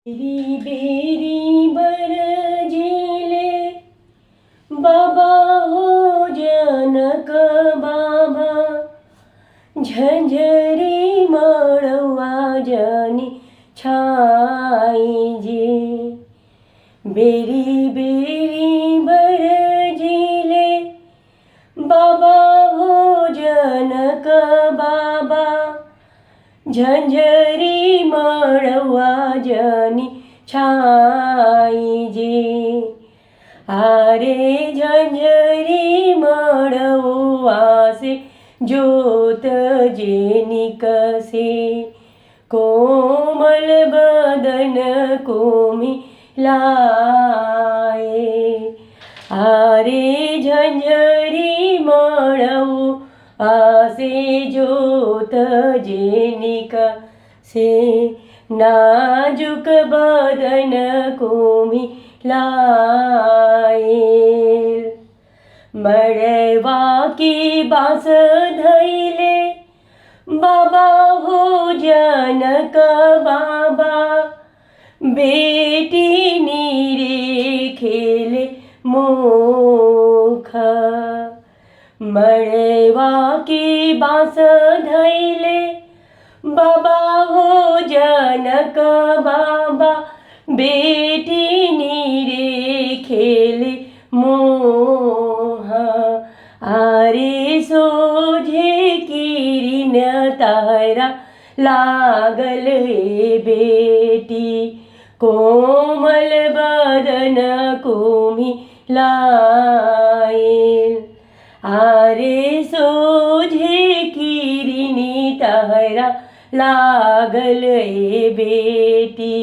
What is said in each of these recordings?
बेरी बेरी बरजिले बाबा हो जनक बाबा, झंझरी मड़वा जनी छाईजे। बेरी बेरी बरजिले बाबा हो जनक बाबा, झंझरी मड़वा जनी छाईजे। आरे झंझरी मड़वा से जोत जे निकसे, कोमल बदन कोमी लाए। आरे झंझरी मड़वा से जोत जे निकसे, नाजुक बदन कोमी लाए। मड़वा की बाँस धैले बाबा हो जनक बाबा, बेटी नीरे खेले मुख। मड़वा की बाँस धैले बाबा हो जनक बाबा, बेटी नीरे खेले मोह। आरे सोझे किरिन तारा लागल हे बेटी, कोमल बदन कोमी लाए। आरे सोझे किरिनी तारा लागल हे बेटी,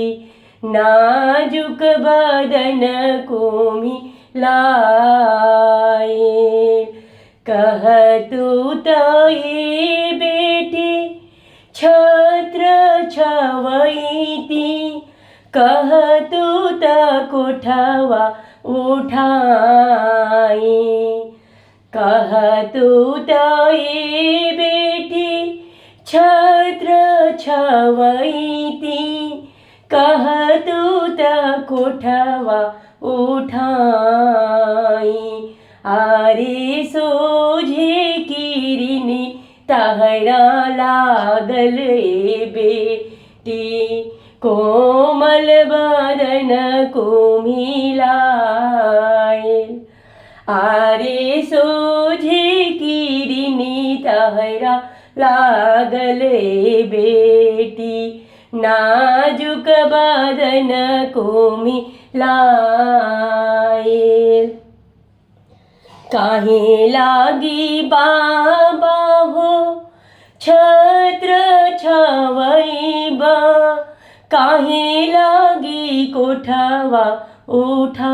नाजुक बदन कोमी लाए। कहतु तो ये बेटी छत्र छवैती, कहतु त कोठवा उठाई। कहतु तो ये बेटी छत्र छवैती, कहतु त कोठवा उठाई। आरे सोझे किरिनी तारा लागल ए बेटी, कोमल बदन कोमी लाए। आरे सोझे किरिनी तारा लागल ए बेटी, नाजुक बदन कोमी लाए। काहे लागी बाबा हो छत्र छवैबा, काहे लागी कोठवा उठाई।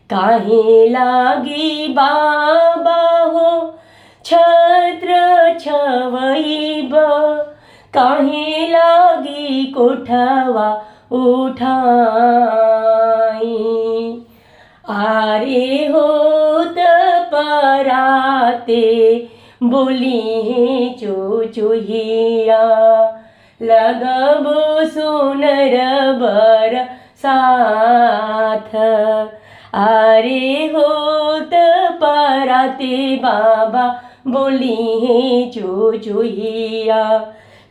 काहे लागी बाबा हो छत्र छवैबा, काहे लागी कोठवा उठाई। आरे होत पराते बोली है चुचुहिया, लगबो सुनर बर साथ। आरे होत पराते बाबा बोली है चुचुहिया,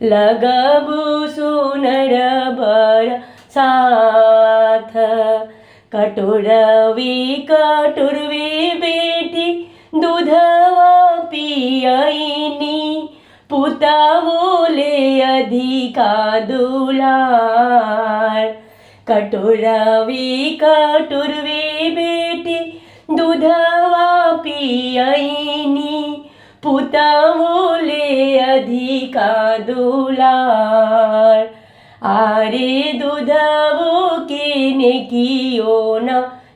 लगबो सुनर बर साथ। कटोरवी कटोरवी बेटी दूधवा पियईनी, पुता बोले अधिका दुलार। कटोरवी कटोरवी बेटी दूधवा पियईनी, पुता बोले अधिका दुलार। आरे दूधवो केने कियो न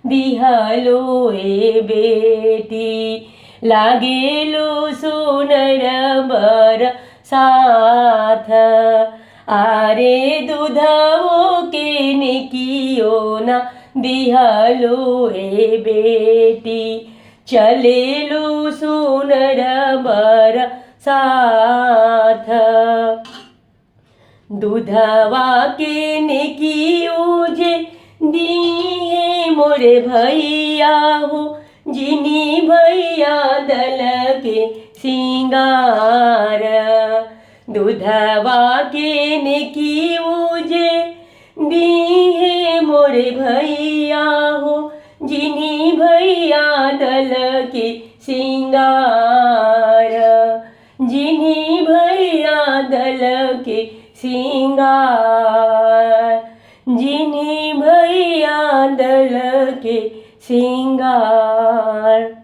दिहलो ए बेटी, लागेलो सुनर बर साथ। आरे दूधवो केने कियो न दिहलो ए बेटी, चलेलो सुनर बर साथ। दूधवा के नेकियो जे दिए मोरे भैया हो जिनी भैया दल के सिंगार। दूधवा के नेकियो जे दिए मोरे भैया हो जिनी भैया दल के सिंगार। जिनी भैया दल के सिंगार। जिनी भैया दल के सिंगार।